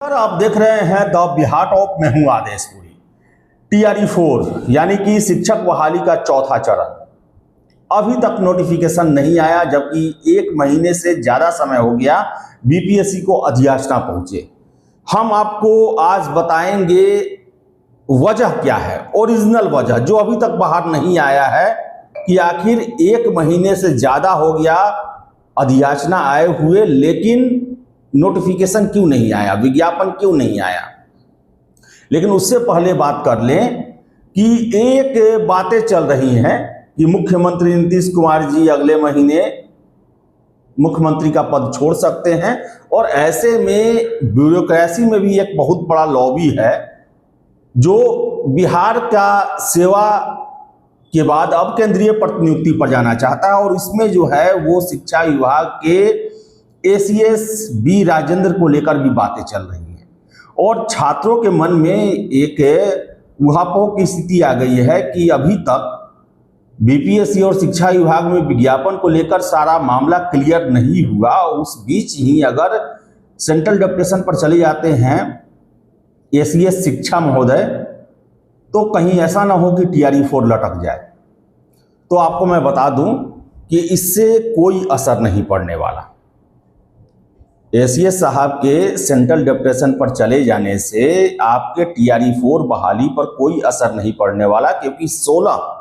Sir आप देख रहे हैं द बिहार ऑफ मैं हूं आदेशपुरी। टीआरई 4 यानी कि शिक्षक बहाली का चौथा चरण अभी तक नोटिफिकेशन नहीं आया, जबकि 1 महीने से ज़्यादा समय हो गया बीपीएससी को अधियाचना पहुंचे। हम आपको आज बताएंगे वजह क्या है, ओरिजिनल वजह जो अभी तक बाहर नहीं आया है कि आखिर 1 महीने से ज़्यादा हो गया अधियाचना आए हुए, लेकिन नोटिफिकेशन क्यों नहीं आया, विज्ञापन क्यों नहीं आया। लेकिन उससे पहले बात कर लें कि एक बातें चल रही हैं कि मुख्यमंत्री नीतीश कुमार जी अगले महीने मुख्यमंत्री का पद छोड़ सकते हैं, और ऐसे में ब्यूरोक्रेसी में भी एक बहुत बड़ा लॉबी है जो बिहार का सेवा के बाद अब केंद्रीय प्रतिनियुक्ति पर जाना चाहता है, और इसमें जो है वो शिक्षा विभाग के ACS बी राजेंद्र को लेकर भी बातें चल रही हैं, और छात्रों के मन में एक उहापोह की स्थिति आ गई है कि अभी तक बीपीएससी और शिक्षा विभाग में विज्ञापन को लेकर सारा मामला क्लियर नहीं हुआ। उस बीच ही अगर सेंट्रल डेप्यूटेशन पर चले जाते हैं ACS शिक्षा महोदय, तो कहीं ऐसा ना हो कि टीआरई 4 लटक जाए। तो आपको मैं बता दूं कि इससे कोई असर नहीं पड़ने वाला। ACS साहब के सेंट्रल डेप्यूटेशन पर चले जाने से आपके टीआरई 4 बहाली पर कोई असर नहीं पड़ने वाला, क्योंकि 16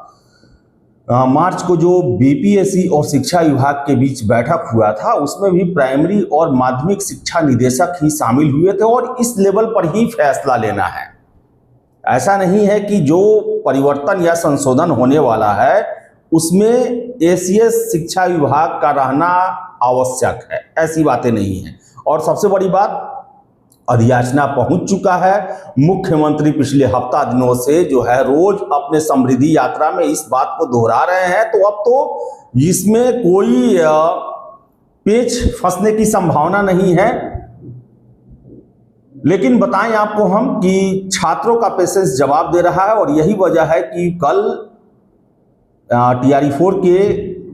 मार्च को जो बीपीएससी और शिक्षा विभाग के बीच बैठक हुआ था, उसमें भी प्राइमरी और माध्यमिक शिक्षा निदेशक ही शामिल हुए थे, और इस लेवल पर ही फैसला लेना है। ऐसा नहीं है कि जो परिवर्तन या संशोधन होने वाला है उसमें ACS शिक्षा विभाग का रहना आवश्यक है, ऐसी बातें नहीं है। और सबसे बड़ी बात, अधियाचना पहुंच चुका है। मुख्यमंत्री पिछले हफ्ता दिनों से जो है रोज अपने समृद्धि यात्रा में इस बात को दोहरा रहे हैं, तो अब तो इसमें कोई पेच फंसने की संभावना नहीं है। लेकिन बताएं आपको हम कि छात्रों का पेशेंस जवाब दे रहा है, और यही वजह है कि कल टीआरई 4 के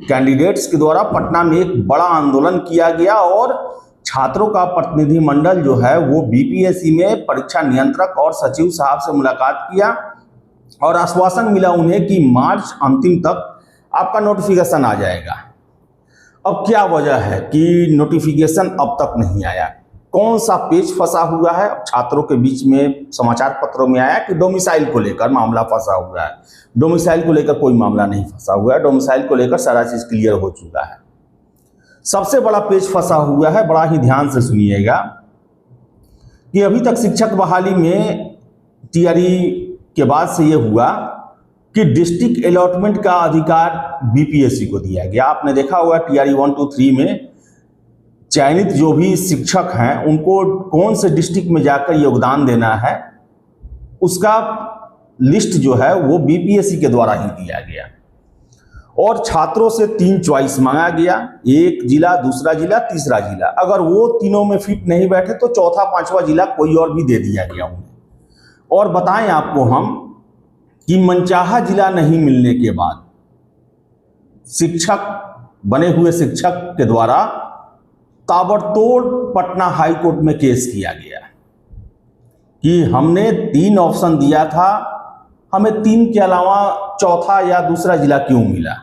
कैंडिडेट्स के द्वारा पटना में एक बड़ा आंदोलन किया गया, और छात्रों का प्रतिनिधिमंडल जो है वो बीपीएससी में परीक्षा नियंत्रक और सचिव साहब से मुलाकात किया, और आश्वासन मिला उन्हें कि मार्च अंतिम तक आपका नोटिफिकेशन आ जाएगा। अब क्या वजह है कि नोटिफिकेशन अब तक नहीं आया, कौन सा पेच फंसा हुआ है। छात्रों के बीच में समाचार पत्रों में आया कि डोमिसाइल को लेकर मामला फंसा हुआ है। डोमिसाइल को लेकर कोई मामला नहीं फंसा हुआ है, डोमिसाइल को लेकर सारा चीज क्लियर हो चुका है। सबसे बड़ा पेच फंसा हुआ है, बड़ा ही ध्यान से सुनिएगा, कि अभी तक शिक्षक बहाली में टीआरई के बाद से यह हुआ कि डिस्ट्रिक्ट अलॉटमेंट का अधिकार बीपीएससी को दिया गया। आपने देखा होगा टीआरई 1, 2, 3 में चयनित जो भी शिक्षक हैं उनको कौन से डिस्ट्रिक्ट में जाकर योगदान देना है, उसका लिस्ट जो है वो बीपीएससी के द्वारा ही दिया गया, और छात्रों से 3 चॉइस मांगा गया, एक जिला, दूसरा जिला, तीसरा जिला। अगर वो तीनों में फिट नहीं बैठे तो चौथा, 5वां जिला कोई और भी दे दिया गया उन्हें। और बताएं आपको हम कि मनचाहा जिला नहीं मिलने के बाद शिक्षक बने हुए शिक्षक के द्वारा ताबड़तोड़ पटना हाई कोर्ट में केस किया गया कि हमने 3 ऑप्शन दिया था, हमें 3 के अलावा चौथा या दूसरा जिला क्यों मिला।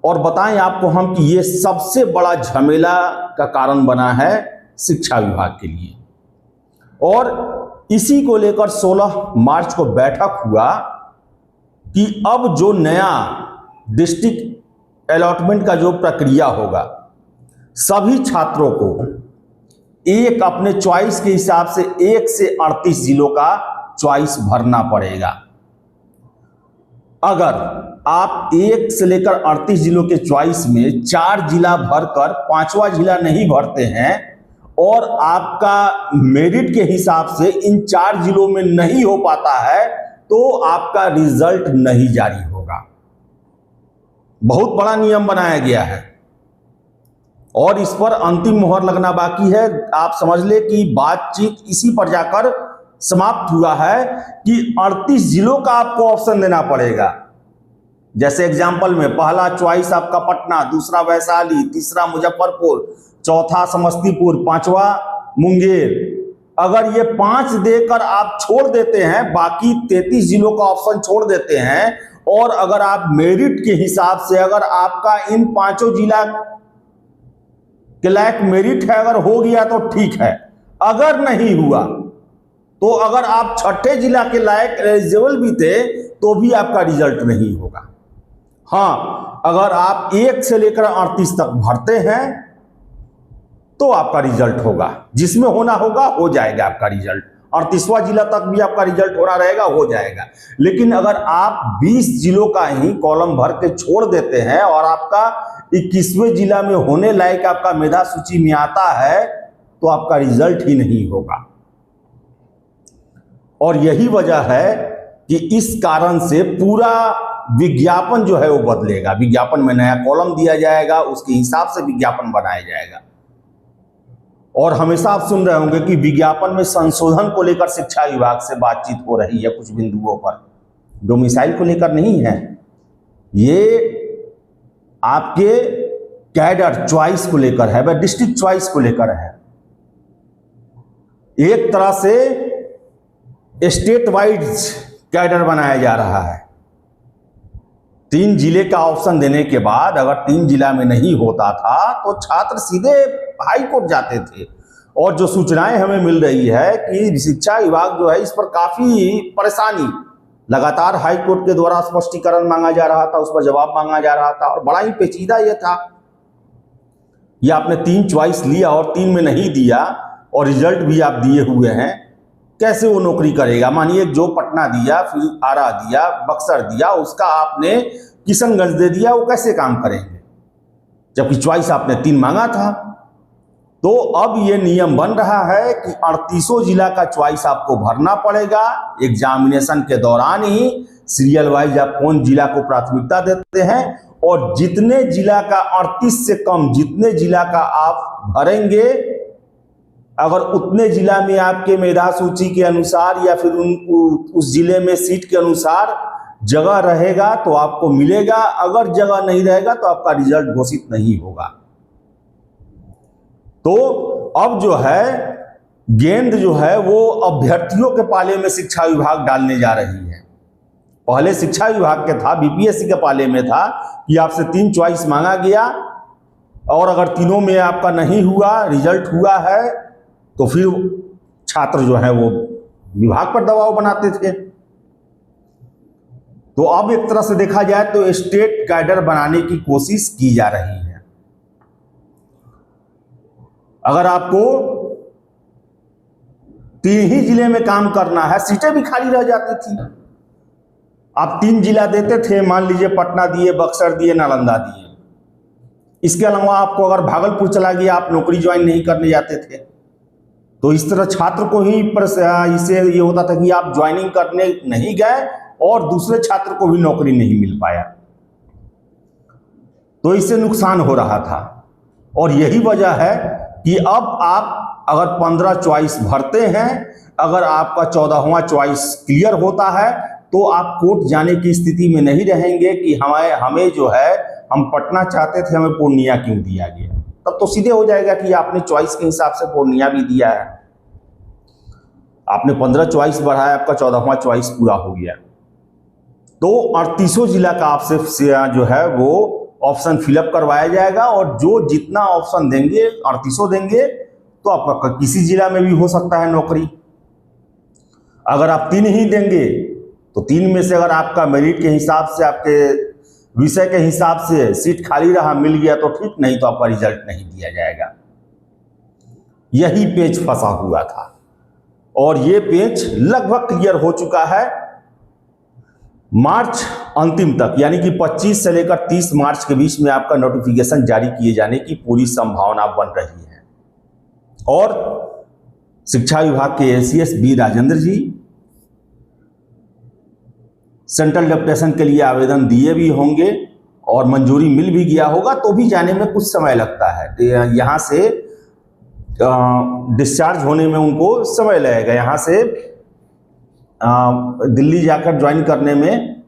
और बताएं आपको हम कि ये सबसे बड़ा झमेला का कारण बना है शिक्षा विभाग के लिए। और इसी को लेकर 16 मार्च को बैठक हुआ कि अब जो नया डिस्ट्रिक्ट अलॉटमेंट का जो प्रक्रिया होगा, सभी छात्रों को एक अपने चॉइस के हिसाब से 1 से 38 जिलों का चॉइस भरना पड़ेगा। अगर आप 1 से लेकर 38 जिलों के चॉइस में 4 जिला भरकर 5वां जिला नहीं भरते हैं, और आपका मेरिट के हिसाब से इन 4 जिलों में नहीं हो पाता है, तो आपका रिजल्ट नहीं जारी होगा। बहुत बड़ा नियम बनाया गया है, और इस पर अंतिम मोहर लगना बाकी है। आप समझ ले कि बातचीत इसी पर जाकर समाप्त हुआ है कि 38 जिलों का आपको ऑप्शन देना पड़ेगा। जैसे एग्जाम्पल में पहला चॉइस आपका पटना, दूसरा वैशाली, तीसरा मुजफ्फरपुर, चौथा समस्तीपुर, 5वां मुंगेर, अगर ये 5 देकर आप छोड़ देते हैं, बाकी 33 जिलों का ऑप्शन छोड़ देते हैं, और अगर आप मेरिट के हिसाब से अगर आपका इन 5 जिला के लायक मेरिट है, अगर हो गया तो ठीक है, अगर नहीं हुआ तो अगर आप 6ठे जिला के लायक एलिजिबल भी थे तो भी आपका रिजल्ट नहीं होगा। हाँ, अगर आप 1 से लेकर 38 तक भरते हैं तो आपका रिजल्ट होगा, जिसमें होना होगा हो जाएगा आपका रिजल्ट। 38वां जिला तक भी आपका रिजल्ट हो रहा रहेगा, हो जाएगा। लेकिन अगर आप 20 जिलों का ही कॉलम भर के छोड़ देते हैं और आपका 21वें जिला में होने लायक आपका मेधा सूची में आता है तो आपका रिजल्ट ही नहीं होगा। और यही वजह है कि इस कारण से पूरा विज्ञापन जो है वो बदलेगा। विज्ञापन में नया कॉलम दिया जाएगा, उसके हिसाब से विज्ञापन बनाया जाएगा। और हमेशा आप सुन रहे होंगे कि विज्ञापन में संशोधन को लेकर शिक्षा विभाग से बातचीत हो रही है कुछ बिंदुओं पर, डोमिसाइल को लेकर नहीं है। ये आपके कैडर चॉइस को लेकर है, वह डिस्ट्रिक्ट चॉइस को लेकर है। एक तरह से स्टेट वाइड कैडर बनाया जा रहा है। 3 जिले का ऑप्शन देने के बाद अगर 3 जिला में नहीं होता था तो छात्र सीधे हाई कोर्ट जाते थे। और जो सूचनाएं हमें मिल रही है कि शिक्षा विभाग जो है इस पर काफी परेशानी, लगातार हाई कोर्ट के द्वारा स्पष्टीकरण मांगा जा रहा था, उस पर जवाब मांगा जा रहा था। और बड़ा ही पेचीदा यह था, यह आपने 3 चॉइस लिया और 3 में नहीं दिया और रिजल्ट भी आप दिए हुए हैं, कैसे वो नौकरी करेगा? मानिए जो पटना दिया, फिर आरा दिया, बक्सर दिया, उसका आपने किशनगंज दे दिया, वो कैसे काम करेंगे? जबकि चॉइस आपने 3 मांगा था। तो अब ये नियम बन रहा है कि 38 जिला का चॉइस आपको भरना पड़ेगा। एग्जामिनेशन के दौरान ही सीरियल वाइज आप कौन जिला को प्राथमिकता देते हैं, और जितने जिला का 38 से कम जितने जिला का आप भरेंगे, अगर उतने जिला में आपके मेधा सूची के अनुसार या फिर उस जिले में सीट के अनुसार जगह रहेगा तो आपको मिलेगा, अगर जगह नहीं रहेगा तो आपका रिजल्ट घोषित नहीं होगा। तो अब जो है गेंद जो है वो अभ्यर्थियों के पाले में शिक्षा विभाग डालने जा रही है। पहले शिक्षा विभाग के था, बीपीएससी के पाले में था कि आपसे 3 चॉइस मांगा गया और अगर तीनों में आपका नहीं हुआ, रिजल्ट हुआ है, तो फिर छात्र जो है वो विभाग पर दबाव बनाते थे। तो अब एक तरह से देखा जाए तो स्टेट कैडर बनाने की कोशिश की जा रही है। अगर आपको 3 ही जिले में काम करना है, सीटें भी खाली रह जाती थी। आप 3 जिला देते थे, मान लीजिए पटना दिए, बक्सर दिए, नालंदा दिए। इसके अलावा आपको अगर भागलपुर चला गया, आप नौकरी ज्वाइन नहीं करने जाते थे। तो इस तरह छात्र को ही इससे ये होता था कि आप ज्वाइनिंग करने नहीं गए और दूसरे छात्र को भी नौकरी नहीं मिल पाया, तो इससे नुकसान हो रहा था। और यही वजह है कि अब आप अगर 15 चॉइस भरते हैं, अगर आपका 14वां चॉइस क्लियर होता है तो आप कोर्ट जाने की स्थिति में नहीं रहेंगे कि हमें जो है हम पटना चाहते थे, हमें पूर्णिया क्यों दिया गया। तब तो सीधे हो जाएगा कि आपने चॉइस के हिसाब से पूर्णिया भी दिया है। आपने 15 चॉइस बढ़ाया, आपका 14वां चॉइस पूरा हो गया। तो 38 जिला का आपसे जो है वो ऑप्शन फिलअप करवाया जाएगा, और जो जितना ऑप्शन देंगे 38 देंगे तो आपका किसी जिला में भी हो सकता है नौकरी। अगर आप 3 ही देंगे तो 3 में से अगर आपका मेरिट के हिसाब से, आपके विषय के हिसाब से सीट खाली रहा, मिल गया तो ठीक, नहीं तो आपका रिजल्ट नहीं दिया जाएगा। यही पेच फंसा हुआ था और ये पेच लगभग क्लियर हो चुका है। मार्च अंतिम तक, यानी कि 25 से लेकर 30 मार्च के बीच में आपका नोटिफिकेशन जारी किए जाने की पूरी संभावना बन रही है। और शिक्षा विभाग के एसीएस बी राजेंद्र जी सेंट्रल डेपुटेशन के लिए आवेदन दिए भी होंगे और मंजूरी मिल भी गया होगा, तो भी जाने में कुछ समय लगता है। यहाँ से डिस्चार्ज होने में उनको समय लगेगा, यहाँ से दिल्ली जाकर ज्वाइन करने में,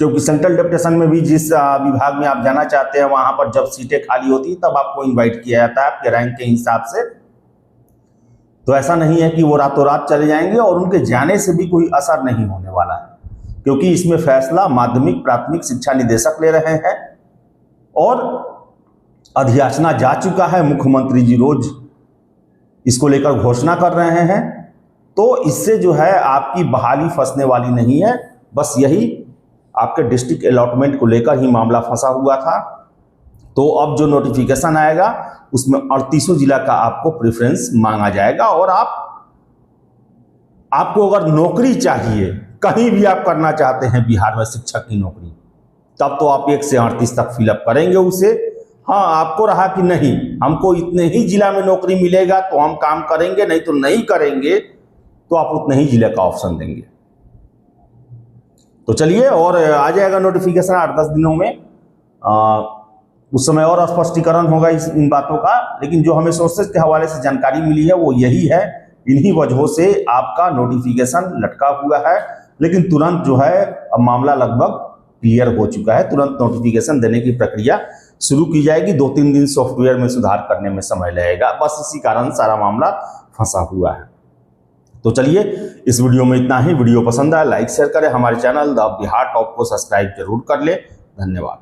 क्योंकि सेंट्रल डेपुटेशन में भी जिस विभाग में आप जाना चाहते हैं वहाँ पर जब सीटें खाली होती तब आपको इनवाइट किया जाता है आपके रैंक के हिसाब से। तो ऐसा नहीं है कि वो रातों रात चले जाएंगे, और उनके जाने से भी कोई असर नहीं होने वाला है, क्योंकि इसमें फैसला माध्यमिक प्राथमिक शिक्षा निदेशक ले रहे हैं और अधियाचना जा चुका है। मुख्यमंत्री जी रोज इसको लेकर घोषणा कर रहे हैं। तो इससे जो है आपकी बहाली फंसने वाली नहीं है। बस यही आपके डिस्ट्रिक्ट अलॉटमेंट को लेकर ही मामला फंसा हुआ था। तो अब जो नोटिफिकेशन आएगा उसमें 38 जिला का आपको प्रेफरेंस मांगा जाएगा, और आपको अगर नौकरी चाहिए, कहीं भी आप करना चाहते हैं बिहार में शिक्षक की नौकरी, तब तो आप 1 से 38 तक फिलअप करेंगे उसे। हाँ, आपको रहा कि नहीं हमको इतने ही जिला में नौकरी मिलेगा तो हम काम करेंगे, नहीं तो नहीं करेंगे, तो आप उतने ही जिले का ऑप्शन देंगे। तो चलिए, और आ जाएगा नोटिफिकेशन 8-10 दिनों में। उस समय और स्पष्टीकरण होगा इन बातों का। लेकिन जो हमें सोर्सेज के हवाले से जानकारी मिली है वो यही है। इन्हीं वजहों से आपका नोटिफिकेशन लटका हुआ है, लेकिन तुरंत जो है अब मामला लगभग क्लियर हो चुका है। तुरंत नोटिफिकेशन देने की प्रक्रिया शुरू की जाएगी। 2-3 दिन सॉफ्टवेयर में सुधार करने में समय लगेगा। बस इसी कारण सारा मामला फंसा हुआ है। तो चलिए, इस वीडियो में इतना ही। वीडियो पसंद आए लाइक शेयर करें। हमारे चैनल द बिहार टॉप को सब्सक्राइब जरूर कर ले। धन्यवाद।